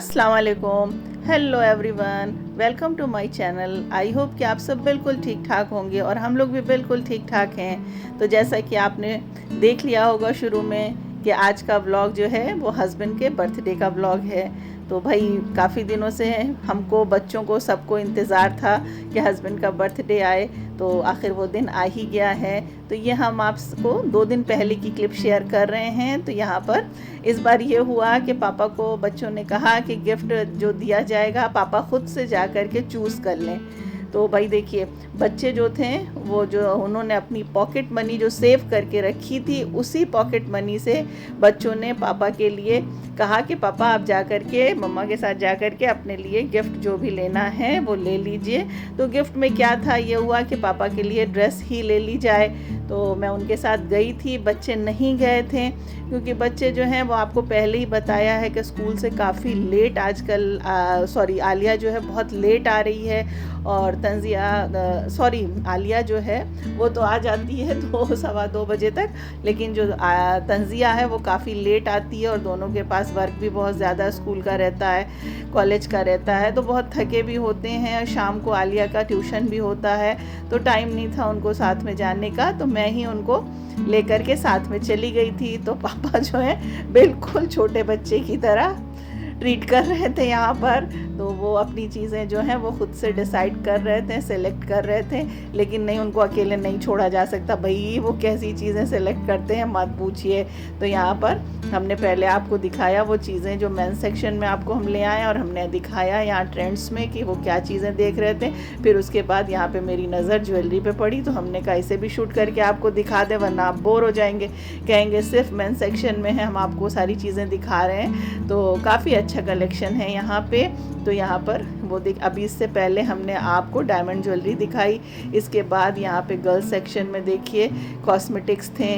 अस्सलाम वालेकुम, hello everyone, welcome to my channel. I hope कि आप सब बिल्कुल ठीक ठाक होंगे और हम लोग भी बिल्कुल ठीक ठाक हैं। तो जैसा कि आपने देख लिया होगा शुरू में कि आज का व्लॉग जो है वो हस्बैंड के बर्थडे का व्लॉग है। तो भाई काफ़ी दिनों से हमको बच्चों को सबको इंतज़ार था कि हस्बैंड का बर्थडे आए, तो आखिर वो दिन आ ही गया है। तो ये हम आपको 2 दिन पहले की क्लिप शेयर कर रहे हैं। तो यहाँ पर इस बार ये हुआ कि पापा को बच्चों ने कहा कि गिफ्ट जो दिया जाएगा पापा खुद से जा कर के चूज़ कर लें। तो भाई देखिए, बच्चे जो थे वो जो उन्होंने अपनी पॉकेट मनी जो सेव करके रखी थी, उसी पॉकेट मनी से बच्चों ने पापा के लिए कहा कि पापा आप जा कर के मम्मा के साथ जा कर के अपने लिए गिफ्ट जो भी लेना है वो ले लीजिए। तो गिफ्ट में क्या था, ये हुआ कि पापा के लिए ड्रेस ही ले ली जाए। तो मैं उनके साथ गई थी, बच्चे नहीं गए थे क्योंकि बच्चे जो हैं वो आपको पहले ही बताया है कि स्कूल से काफ़ी लेट आजकल आलिया जो है बहुत लेट आ रही है, और आलिया जो है वो तो आ जाती है 2 सवा 2 बजे तक, लेकिन जो तंजिया है वो काफ़ी लेट आती है और दोनों के पास वर्क भी बहुत ज़्यादा स्कूल का रहता है, कॉलेज का रहता है, तो बहुत थके भी होते हैं। शाम को आलिया का ट्यूशन भी होता है, तो टाइम नहीं था उनको साथ में जाने का, तो मैं ही उनको लेकर के साथ में चली गई थी। तो पापा जो है बिल्कुल छोटे बच्चे की तरह ट्रीट कर रहे थे यहाँ पर। तो वो अपनी चीज़ें जो हैं वो खुद से डिसाइड कर रहे थे, सेलेक्ट कर रहे थे, लेकिन नहीं, उनको अकेले नहीं छोड़ा जा सकता भाई, वो कैसी चीज़ें सेलेक्ट करते हैं मत पूछिए। तो यहाँ पर हमने पहले आपको दिखाया वो चीज़ें जो मेंस सेक्शन में आपको हम ले आए और हमने दिखाया यहाँ ट्रेंड्स में कि वो क्या चीज़ें देख रहे थे। फिर उसके बाद यहाँ पे मेरी नज़र ज्वेलरी पे पड़ी, तो हमने कहा इसे भी शूट करके आपको दिखा दें, वरना आप बोर हो जाएंगे, कहेंगे सिर्फ मेंस सेक्शन में है, हम आपको सारी चीज़ें दिखा रहे हैं। तो काफ़ी अच्छा कलेक्शन है यहाँ पे। तो यहाँ पर वो अभी इससे पहले हमने आपको डायमंड ज्वेलरी दिखाई, इसके बाद यहाँ पे गर्ल्स सेक्शन में देखिए कॉस्मेटिक्स थे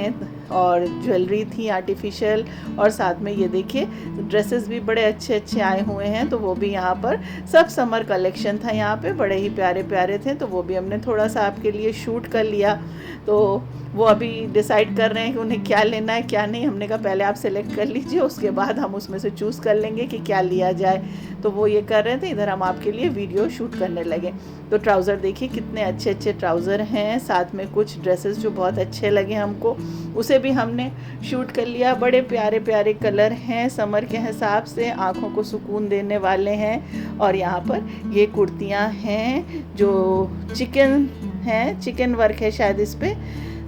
और ज्वेलरी थी आर्टिफिशियल, और साथ में ये देखिए ड्रेसेस भी बड़े अच्छे अच्छे आए हुए हैं। तो वो भी यहाँ पर सब समर कलेक्शन था, यहाँ पे बड़े ही प्यारे प्यारे थे, तो वो भी हमने थोड़ा सा आपके लिए शूट कर लिया। तो वो अभी डिसाइड कर रहे हैं कि उन्हें क्या लेना है क्या नहीं। हमने कहा पहले आप सेलेक्ट कर लीजिए, उसके बाद हम उसमें से चूज़ कर लेंगे कि क्या लिया जाए। तो वो ये कर रहे थे, इधर हम आपके लिए वीडियो शूट करने लगे। तो ट्राउज़र देखिए कितने अच्छे अच्छे ट्राउज़र हैं, साथ में कुछ ड्रेसेस जो बहुत अच्छे लगे हमको, उसे भी हमने शूट कर लिया। बड़े प्यारे प्यारे कलर हैं, समर के हिसाब से आँखों को सुकून देने वाले हैं। और यहाँ पर ये कुर्तियाँ हैं जो चिकन वर्क है शायद इस पर,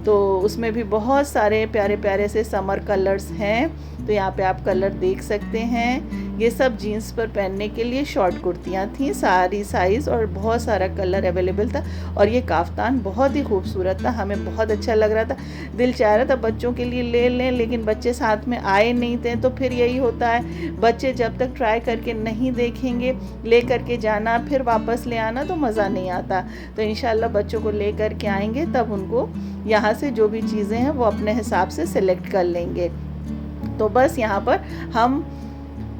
तो उसमें भी बहुत सारे प्यारे प्यारे से समर कलर्स हैं। तो यहाँ पे आप कलर देख सकते हैं। ये सब जीन्स पर पहनने के लिए शॉर्ट कुर्तियाँ थी, सारी साइज़ और बहुत सारा कलर अवेलेबल था। और ये काफ्तान बहुत ही खूबसूरत था, हमें बहुत अच्छा लग रहा था, दिल चाह रहा था बच्चों के लिए ले लें, लेकिन बच्चे साथ में आए नहीं थे। तो फिर यही होता है, बच्चे जब तक ट्राई करके नहीं देखेंगे, ले करके जाना फिर वापस ले आना तो मज़ा नहीं आता। तो इंशाल्लाह बच्चों को ले करके आएंगे, तब उनको यहाँ से जो भी चीज़ें हैं वो अपने हिसाब से सिलेक्ट कर लेंगे। तो बस यहाँ पर हम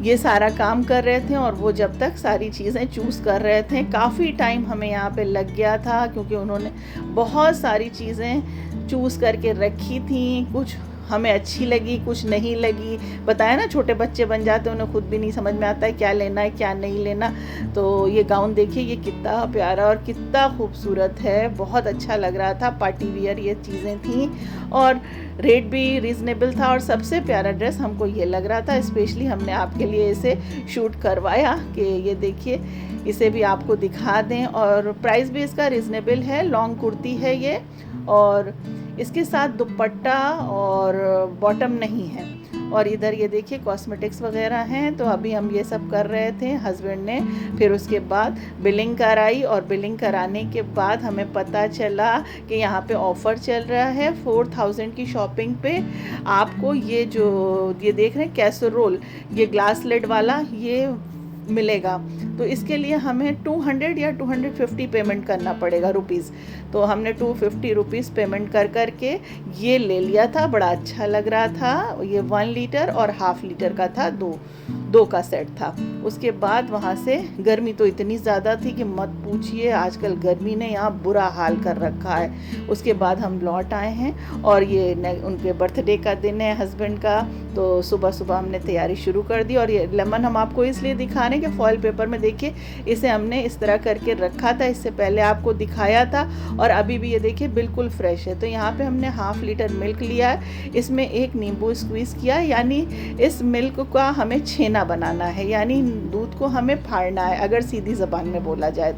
ये सारा काम कर रहे थे और वो जब तक सारी चीज़ें चूज़ कर रहे थे, काफ़ी टाइम हमें यहाँ पे लग गया था क्योंकि उन्होंने बहुत सारी चीज़ें चूज़ करके रखी थी। कुछ हमें अच्छी लगी, कुछ नहीं लगी। बताया ना, छोटे बच्चे बन जाते हैं, उन्हें खुद भी नहीं समझ में आता है क्या लेना है क्या नहीं लेना। तो ये गाउन देखिए, ये कितना प्यारा और कितना खूबसूरत है, बहुत अच्छा लग रहा था, पार्टी वियर ये चीज़ें थी और रेट भी रीज़नेबल था। और सबसे प्यारा ड्रेस हमको ये लग रहा था, स्पेशली हमने आपके लिए इसे शूट करवाया कि ये देखिए, इसे भी आपको दिखा दें। और प्राइस भी इसका रीज़नेबल है, लॉन्ग कुर्ती है ये, और इसके साथ दुपट्टा और बॉटम नहीं है। और इधर ये देखिए कॉस्मेटिक्स वगैरह हैं। तो अभी हम ये सब कर रहे थे, हस्बैंड ने फिर उसके बाद बिलिंग कराई, और बिलिंग कराने के बाद हमें पता चला कि यहाँ पे ऑफ़र चल रहा है 4000 की शॉपिंग पे आपको ये देख रहे हैं कैसरोल, ये ग्लास लिड वाला ये मिलेगा। तो इसके लिए हमें 200 या 250 पेमेंट करना पड़ेगा रुपीज़। तो हमने 250 रुपीज़ पेमेंट कर के ये ले लिया था। बड़ा अच्छा लग रहा था। ये 1 लीटर और हाफ लीटर का था, 2 का सेट था। उसके बाद वहाँ से गर्मी तो इतनी ज़्यादा थी कि मत पूछिए, आजकल गर्मी ने यहाँ बुरा हाल कर रखा है। उसके बाद हम लौट आए हैं और ये उनके बर्थडे का दिन है हस्बैंड का, तो सुबह सुबह हमने तैयारी शुरू कर दी। और ये लेमन हम आपको इसलिए दिखा रहे हैं कि फॉइल पेपर में देखिए इसे हमने इस तरह करके रखा था, इससे पहले आपको दिखाया था, और अभी भी ये देखिए बिल्कुल फ्रेश है। तो यहाँ पे हमने 1/2 लीटर मिल्क लिया है, इसमें 1 नींबू स्क्वीज़ किया, यानी इस मिल्क का हमें छेना बनाना है, यानी दूध को हमें फाड़ना है अगर सीधी ज़बान में बोला जाए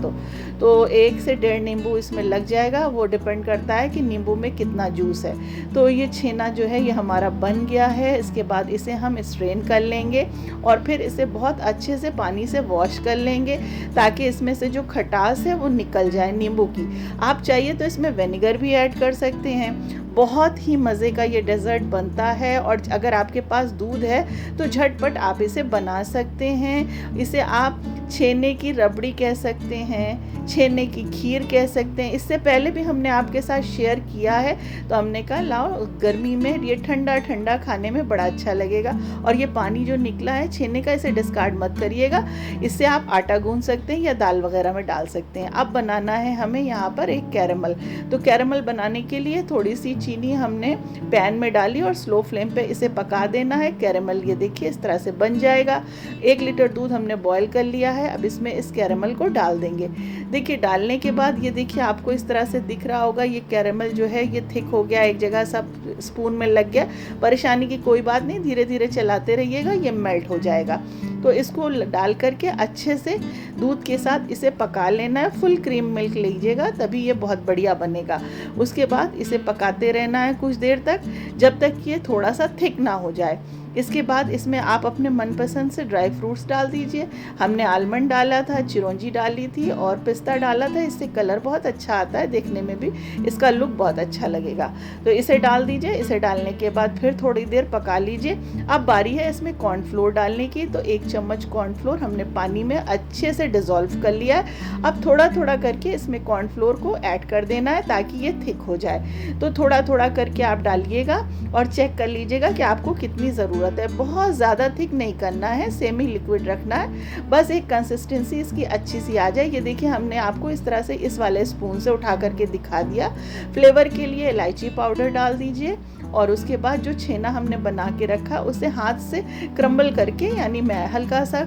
तो 1 से 1.5 नींबू इसमें लग जाएगा। वो डिपेंड करता है कि नींबू में कितना जूस है। तो ये छेना जो है ये हमारा बन गया है। इसके बाद इसे हम स्ट्रेन कर लेंगे और फिर इसे बहुत अच्छे से पानी से वॉश कर लेंगे ताकि इसमें से जो खटास है वो निकल जाए नींबू की। आप चाहिए तो इसमें विनेगर भी ऐड कर सकते हैं। बहुत ही मज़े का ये डेज़र्ट बनता है और अगर आपके पास दूध है तो झटपट आप इसे बना सकते हैं। इसे आप छेने की रबड़ी कह सकते हैं, छेने की खीर कह सकते हैं। इससे पहले भी हमने आपके साथ शेयर किया है, तो हमने कहा लाओ गर्मी में ये ठंडा ठंडा खाने में बड़ा अच्छा लगेगा। और ये पानी जो निकला है छेने का, इसे डिस्कार्ड मत करिएगा, इससे आप आटा गूंद सकते हैं या दाल वगैरह में डाल सकते हैं। अब बनाना है हमें यहाँ पर एक कैरेमल। तो कैरेमल बनाने के लिए थोड़ी सी चीनी हमने पैन में डाली और स्लो फ्लेम पे इसे पका देना है। कैरेमल ये देखिए इस तरह से बन जाएगा। 1 लीटर दूध हमने बॉयल कर लिया है। अब इसमें इस कैरेमल को डाल देंगे। देखिए डालने के बाद ये देखिए आपको इस तरह से दिख रहा होगा, ये कैरेमल जो है ये थिक हो गया, एक जगह सब स्पून में लग गया। परेशानी की कोई बात नहीं, धीरे धीरे चलाते रहिएगा, ये मेल्ट हो जाएगा। तो इसको डाल करके अच्छे से दूध के साथ इसे पका लेना है। फुल क्रीम मिल्क लीजिएगा तभी ये बहुत बढ़िया बनेगा। उसके बाद इसे पकाते रहना है कुछ देर तक, जब तक ये थोड़ा सा थिक ना हो जाए। इसके बाद इसमें आप अपने मनपसंद से ड्राई फ्रूट्स डाल दीजिए। हमने आलमंड डाला था, चिरौंजी डाली थी और पिस्ता डाला था। इससे कलर बहुत अच्छा आता है, देखने में भी इसका लुक बहुत अच्छा लगेगा। तो इसे डाल दीजिए। इसे डालने के बाद फिर थोड़ी देर पका लीजिए। अब बारी है इसमें कॉर्नफ्लोर डालने की। तो 1 चम्मच कॉर्नफ्लोर हमने पानी में अच्छे से डिज़ोल्व कर लिया है। अब थोड़ा थोड़ा करके इसमें कॉर्नफ्लोर को ऐड कर देना है ताकि ये थिक हो जाए। तो थोड़ा थोड़ा करके आप डालिएगा और चेक कर लीजिएगा कि आपको कितनी ज़रूरत है। बहुत ज़्यादा थिक नहीं करना है, सेमी लिक्विड रखना है, बस एक कंसिस्टेंसी इसकी अच्छी सी आ जाए। ये देखिए हमने आपको इस तरह से इस वाले स्पून से उठा करके दिखा दिया। फ्लेवर के लिए इलायची पाउडर डाल दीजिए और उसके बाद जो छेना हमने बना के रखा उसे हाथ से क्रम्बल करके, यानी मैं हल्का सा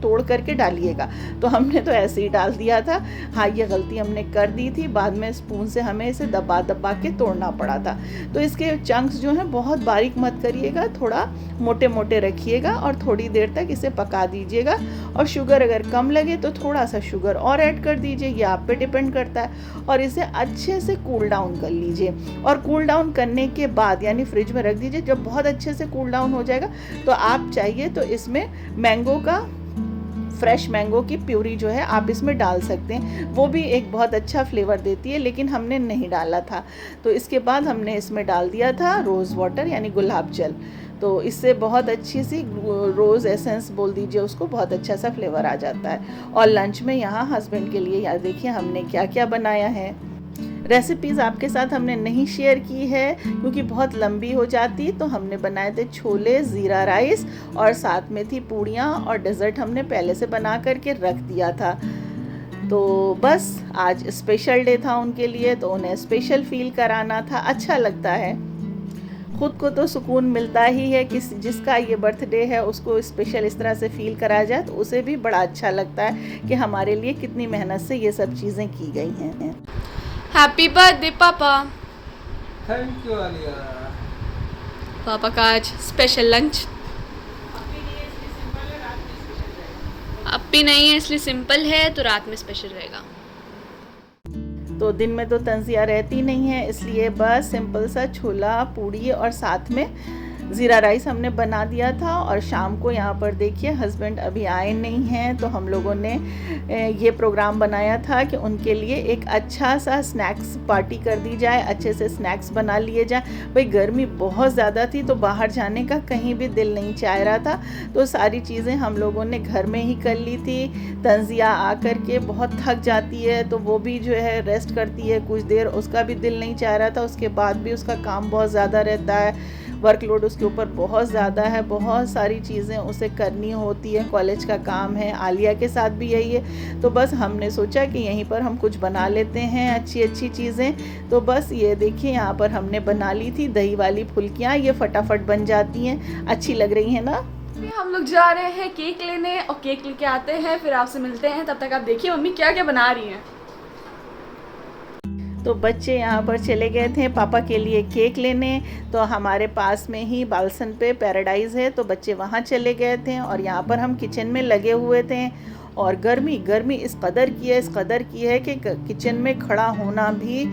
तोड़ करके डालिएगा। तो हमने तो ऐसे ही डाल दिया था। हाँ, ये गलती हमने कर दी थी, बाद में स्पून से हमें इसे दबा दबा के तोड़ना पड़ा था। तो इसके चंक्स जो हैं बहुत बारीक मत करिएगा, थोड़ा मोटे मोटे रखिएगा और थोड़ी देर तक इसे पका दीजिएगा। और शुगर अगर कम लगे तो थोड़ा सा शुगर और ऐड कर दीजिए, ये आप पे डिपेंड करता है। और इसे अच्छे से कूल डाउन कर लीजिए और कूल डाउन करने के बाद यानी फ्रिज में रख दीजिए। जब बहुत अच्छे से कूल डाउन हो जाएगा तो आप चाहिए तो इसमें मैंगो का, फ्रेश मैंगो की प्यूरी जो है आप इसमें डाल सकते हैं, वो भी एक बहुत अच्छा फ्लेवर देती है, लेकिन हमने नहीं डाला था। तो इसके बाद हमने इसमें डाल दिया था रोज़ वाटर यानी गुलाब जल। तो इससे बहुत अच्छी सी रोज़ एसेंस बोल दीजिए उसको, बहुत अच्छा सा फ्लेवर आ जाता है। और लंच में यहाँ हस्बैंड के लिए यार देखिए हमने क्या क्या बनाया है। रेसिपीज़ आपके साथ हमने नहीं शेयर की है क्योंकि बहुत लंबी हो जाती, तो हमने बनाए थे छोले, ज़ीरा राइस और साथ में थी पूड़ियाँ और डेज़र्ट हमने पहले से बना करके रख दिया था। तो बस आज स्पेशल डे था उनके लिए, तो उन्हें स्पेशल फील कराना था। अच्छा लगता है, खुद को तो सुकून मिलता ही है कि जिसका ये बर्थडे है उसको स्पेशल इस तरह से फील कराया जाए, तो उसे भी बड़ा अच्छा लगता है कि हमारे लिए कितनी मेहनत से ये सब चीज़ें की गई हैं। हैप्पी बर्थडे पापा। Thank you Alia. पापा का आज स्पेशल लंच। अप्पी नहीं है इसलिए सिंपल है, तो रात में स्पेशल रहेगा। तो दिन में तो तंजिया रहती नहीं है, इसलिए बस सिंपल सा छोला, पूड़ी और साथ में ज़ीरा राइस हमने बना दिया था। और शाम को यहाँ पर देखिए हस्बैंड अभी आए नहीं हैं, तो हम लोगों ने ये प्रोग्राम बनाया था कि उनके लिए एक अच्छा सा स्नैक्स पार्टी कर दी जाए, अच्छे से स्नैक्स बना लिए जाए। भाई गर्मी बहुत ज़्यादा थी तो बाहर जाने का कहीं भी दिल नहीं चाह रहा था, तो सारी चीज़ें हम लोगों ने घर में ही कर ली थी। तंजिया आ कर के बहुत थक जाती है तो वो भी जो है रेस्ट करती है कुछ देर, उसका भी दिल नहीं चाह रहा था, उसके बाद भी उसका काम बहुत ज़्यादा रहता है। वर्कलोड उसके ऊपर बहुत ज़्यादा है, बहुत सारी चीज़ें उसे करनी होती है, कॉलेज का काम है। आलिया के साथ भी यही है। तो बस हमने सोचा कि यहीं पर हम कुछ बना लेते हैं अच्छी अच्छी चीज़ें। तो बस ये देखिए यहाँ पर हमने बना ली थी दही वाली फुल्कियाँ। ये फटाफट बन जाती हैं, अच्छी लग रही हैं ना। हम लोग जा रहे हैं केक लेने और केक लेके आते हैं, फिर आपसे मिलते हैं। तब तक आप देखिए मम्मी क्या क्या बना रही हैं। तो बच्चे यहाँ पर चले गए थे पापा के लिए केक लेने। तो हमारे पास में ही बालसन पे पैराडाइज है, तो बच्चे वहाँ चले गए थे और यहाँ पर हम किचन में लगे हुए थे। और गर्मी इस कदर की है कि किचन में खड़ा होना भी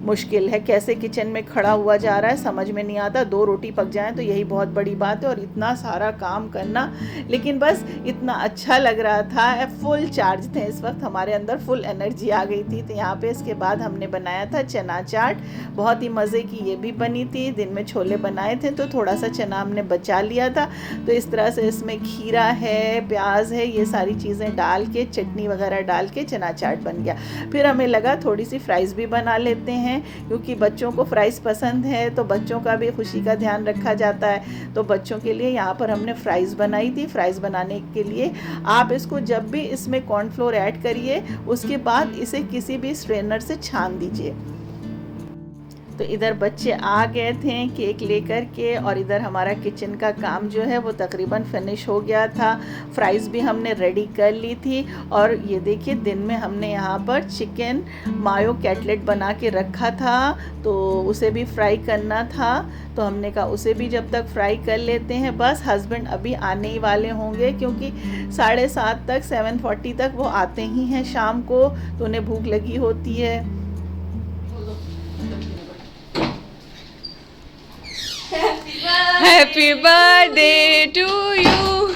मुश्किल है। कैसे किचन में खड़ा हुआ जा रहा है समझ में नहीं आता। 2 रोटी पक जाएं तो यही बहुत बड़ी बात है, और इतना सारा काम करना, लेकिन बस इतना अच्छा लग रहा था। फुल चार्ज थे इस वक्त, हमारे अंदर फुल एनर्जी आ गई थी। तो यहाँ पे इसके बाद हमने बनाया था चना चाट, बहुत ही मज़े की ये भी बनी थी। दिन में छोले बनाए थे तो थोड़ा सा चना हमने बचा लिया था। तो इस तरह से इसमें खीरा है, प्याज है, ये सारी चीज़ें डाल के, चटनी वगैरह डाल के चना चाट बन गया। फिर हमें लगा थोड़ी सी फ्राइज़ भी बना लेते हैं, क्योंकि बच्चों को फ्राइज़ पसंद है, तो बच्चों का भी खुशी का ध्यान रखा जाता है। तो बच्चों के लिए यहाँ पर हमने फ्राइज़ बनाई थी। फ्राइज़ बनाने के लिए आप इसको जब भी इसमें कॉर्नफ्लोर ऐड करिए, उसके बाद इसे किसी भी स्ट्रेनर से छान दीजिए। तो इधर बच्चे आ गए थे केक लेकर के, और इधर हमारा किचन का काम जो है वो तकरीबन फिनिश हो गया था। फ्राइज़ भी हमने रेडी कर ली थी। और ये देखिए दिन में हमने यहाँ पर चिकन मायो कटलेट बना के रखा था, तो उसे भी फ्राई करना था। तो हमने कहा उसे भी जब तक फ्राई कर लेते हैं। बस हस्बैंड अभी आने ही वाले होंगे, क्योंकि 7:30 तक 7:40 तक वो आते ही हैं शाम को, तो उन्हें भूख लगी होती है। Happy birthday to you.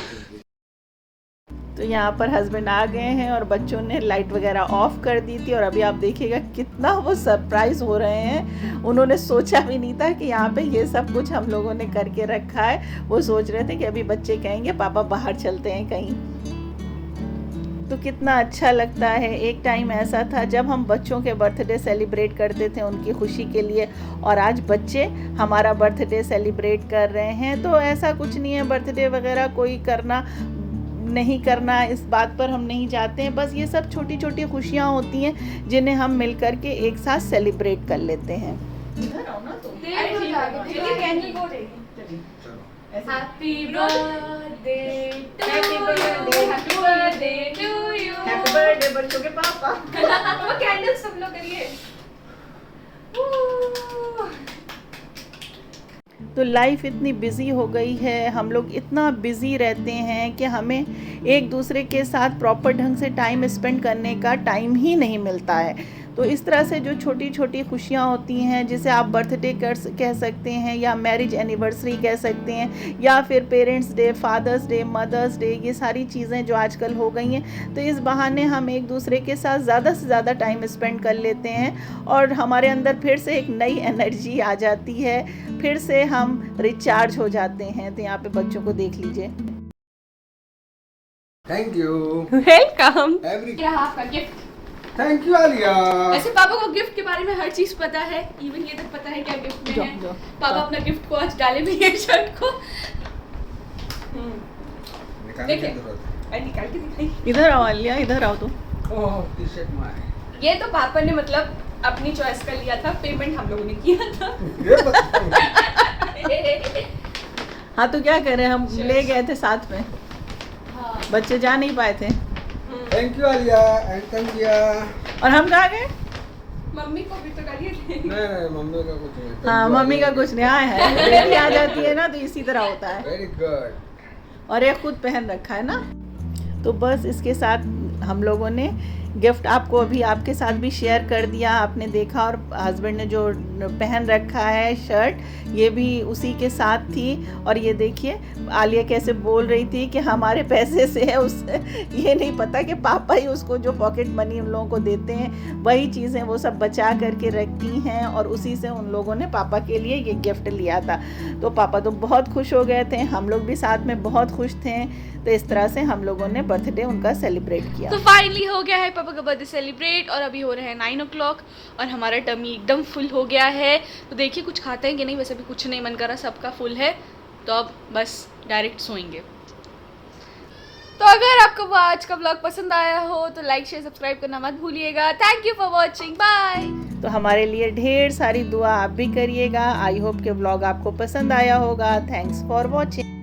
तो यहाँ पर हस्बैंड आ गए हैं और बच्चों ने लाइट वगैरह ऑफ कर दी थी, और अभी आप देखिएगा कितना वो सरप्राइज हो रहे हैं। उन्होंने सोचा भी नहीं था कि यहाँ पे ये सब कुछ हम लोगों ने करके रखा है। वो सोच रहे थे कि अभी बच्चे कहेंगे पापा बाहर चलते हैं कहीं। तो कितना अच्छा लगता है। एक टाइम ऐसा था जब हम बच्चों के बर्थडे सेलिब्रेट करते थे उनकी खुशी के लिए, और आज बच्चे हमारा बर्थडे सेलिब्रेट कर रहे हैं। तो ऐसा कुछ नहीं है बर्थडे वगैरह कोई करना नहीं करना, इस बात पर हम नहीं जाते हैं। बस ये सब छोटी छोटी खुशियाँ होती हैं जिन्हें हम मिल कर के एक साथ सेलिब्रेट कर लेते हैं। Happy birthday to you. Happy birthday बच्चों के पापा। वो कैंडल सब लोग करिए। तो लाइफ इतनी बिज़ी हो गई है, हम लोग इतना बिज़ी रहते हैं कि हमें एक दूसरे के साथ प्रॉपर ढंग से टाइम स्पेंड करने का टाइम ही नहीं मिलता है। तो इस तरह से जो छोटी छोटी खुशियाँ होती हैं, जिसे आप बर्थडे कह सकते हैं, या मैरिज एनिवर्सरी कह सकते हैं, या फिर parents day, father's day, mother's day, ये सारी चीज़ें जो आजकल हो गई हैं, तो इस बहाने हम एक दूसरे के साथ ज़्यादा से ज़्यादा टाइम स्पेंड कर लेते हैं, और हमारे अंदर फिर से एक नई एनर्जी आ जाती है, फिर से हम रिचार्ज हो जाते हैं। तो यहाँ पे बच्चों को देख लीजिए। Thank you welcome. एवरी क्या आपका गिफ्ट? Thank you Alia. ऐसे पापा को गिफ्ट के बारे में हर चीज पता है, इवन ये तक पता है क्या गिफ्ट में है। पापा अपना गिफ्ट को आज डाले भी है शर्ट को। निकालने की जरूरत है। निकाल के दिखाई। इधर आओ अलिया, इधर आओ तुम। ओह टी शर्ट में ये तो पापा ने मतलब अपनी चॉइस कर लिया था, पेमेंट हम लोगों ने किया था। ये बता। हाँ तो क्या करें, हम ले गए थे साथ में, हाँ। बच्चे जा नहीं पाए थे। थैंक यू आलिया एंड कंजिया। और हम कहाँ गए? मम्मी को भी तो डालिए थे। नहीं मम्मी का कुछ नहीं। हाँ मम्मी का कुछ नहीं। हाँ है, बेटी आ जाती है ना तो इसी तरह होता है। Very good. और ये खुद पहन रखा है ना। तो बस इसके साथ हम लोगों ने गिफ्ट आपको अभी आपके साथ भी शेयर कर दिया, आपने देखा। और हस्बैंड ने जो पहन रखा है शर्ट, ये भी उसी के साथ थी। और ये देखिए आलिया कैसे बोल रही थी कि हमारे पैसे से है, उस ये नहीं पता कि पापा ही उसको जो पॉकेट मनी उन लोगों को देते हैं वही चीज़ें वो सब बचा करके रखती हैं, और उसी से उन लोगों ने पापा के लिए ये गिफ्ट लिया था। तो पापा तो बहुत खुश हो गए थे, हम लोग भी साथ में बहुत खुश थे। तो इस तरह से हम लोगों ने बर्थडे उनका सेलिब्रेट किया। तो फाइनली हो गया है पापा का बर्थडे सेलिब्रेट, और अभी हो रहे हैं 9 o'clock और हमारा टमी एकदम फुल हो गया है। तो देखिए कुछ खाते हैं कि नहीं, वैसे भी कुछ नहीं मन कर रहा, सबका फुल है, तो अब बस डायरेक्ट सोएंगे। तो अगर आपको आज का ब्लॉग पसंद आया हो तो लाइक शेयर सब्सक्राइब करना मत भूलिएगा। Thank you for watching, bye. तो हमारे लिए ढेर सारी दुआ आप भी करिएगा। आई होप के व्लॉग आपको पसंद आया होगा। Thanks for watching.